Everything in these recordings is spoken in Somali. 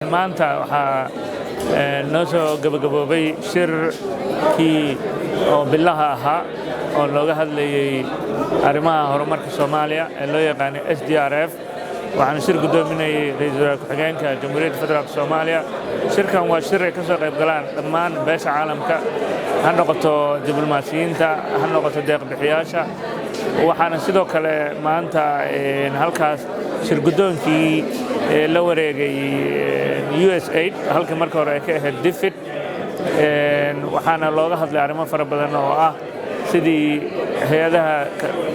maanta waxaa noo soo gabagaboobay shirkii oo bilaha ahaa oo looga hadlayay arrimaha horumarka Soomaaliya ee loo yaqaan SDRF waxaan shir gudoominayay ra'iisul wasaare ku-xigeenka Jamhuuriyadda Federaalka Soomaaliya. Shirkan waa shir ay ka soo qayb galaan dhammaan beesha caalamka, ha noqoto diblomaasiyiinta, ha noqoto deeq-bixiyaasha. waxaana sidoo kale maanta halkaas shir gudoonkii la wareegay USAID halkii marka hore ay ka ahayd DFID waxaana looga hadlay arrimo fara badan oo ah sidii hay'adaha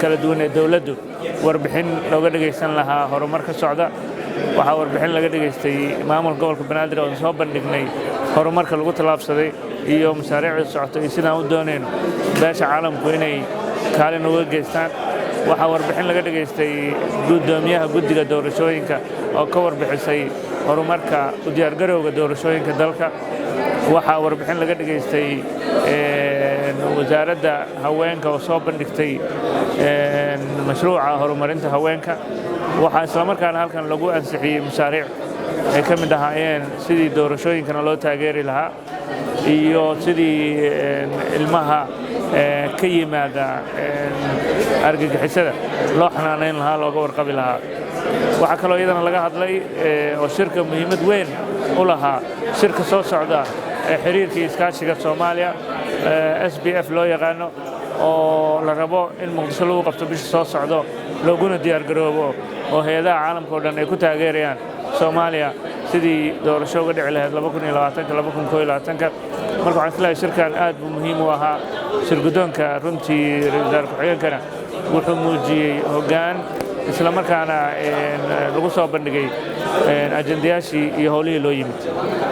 kala duwan ee dawladdu warbixin looga dhageysan lahaa horumar ka socda. waxaa warbixin laga dhageystay maamulka gobolka Banaadir oo soo bandhignay horumarka lagu tallaabsaday iyo mashaariicda socota iyo sidaan u doonayno beesha caalamku inay kaalin uga geystaan. waxaa warbixin laga dhageystay gudoomiyaha guddiga doorashooyinka oo ka warbixisay horumarka u diyaargarowga doorashooyinka dalka. waxaa warbixin laga dhageystay wasaaradda haweenka oo soo bandhigtay mashruuca horumarinta haweenka. waxaa isla markaana halkan lagu ansixiyay mashaariic ay ka mid ahaayeen sidii doorashooyinkana loo taageeri lahaa iyo sidii ilmaha ka yimaada argagixisada loo xanaanayn lahaa, looga warqabi lahaa. waxaa kaloo iyadana laga hadlay oo shirka muhiimad weyn u lahaa shirka soo socda ee xiriirkii iskaashiga Soomaaliya SBF loo yaqaano oo la rabo in Muqdisho lagu qabto bisha soo socdo looguna diyaargaroobo oo hay'adaha caalamka oo dhan ay ku taageerayaan Soomaaliya sidii doorasho uga dhici lahayd 2020-2021. marka waxaan filayaa shirkan aad buu muhiim u ahaa. shir gudoonka runtii ra'iisul wasaare ku-xigeenkana wuxuu muujiyey hoggaan isla markaana lagu soo bandhigay ajendayaashii iyo howlihii loo yimid.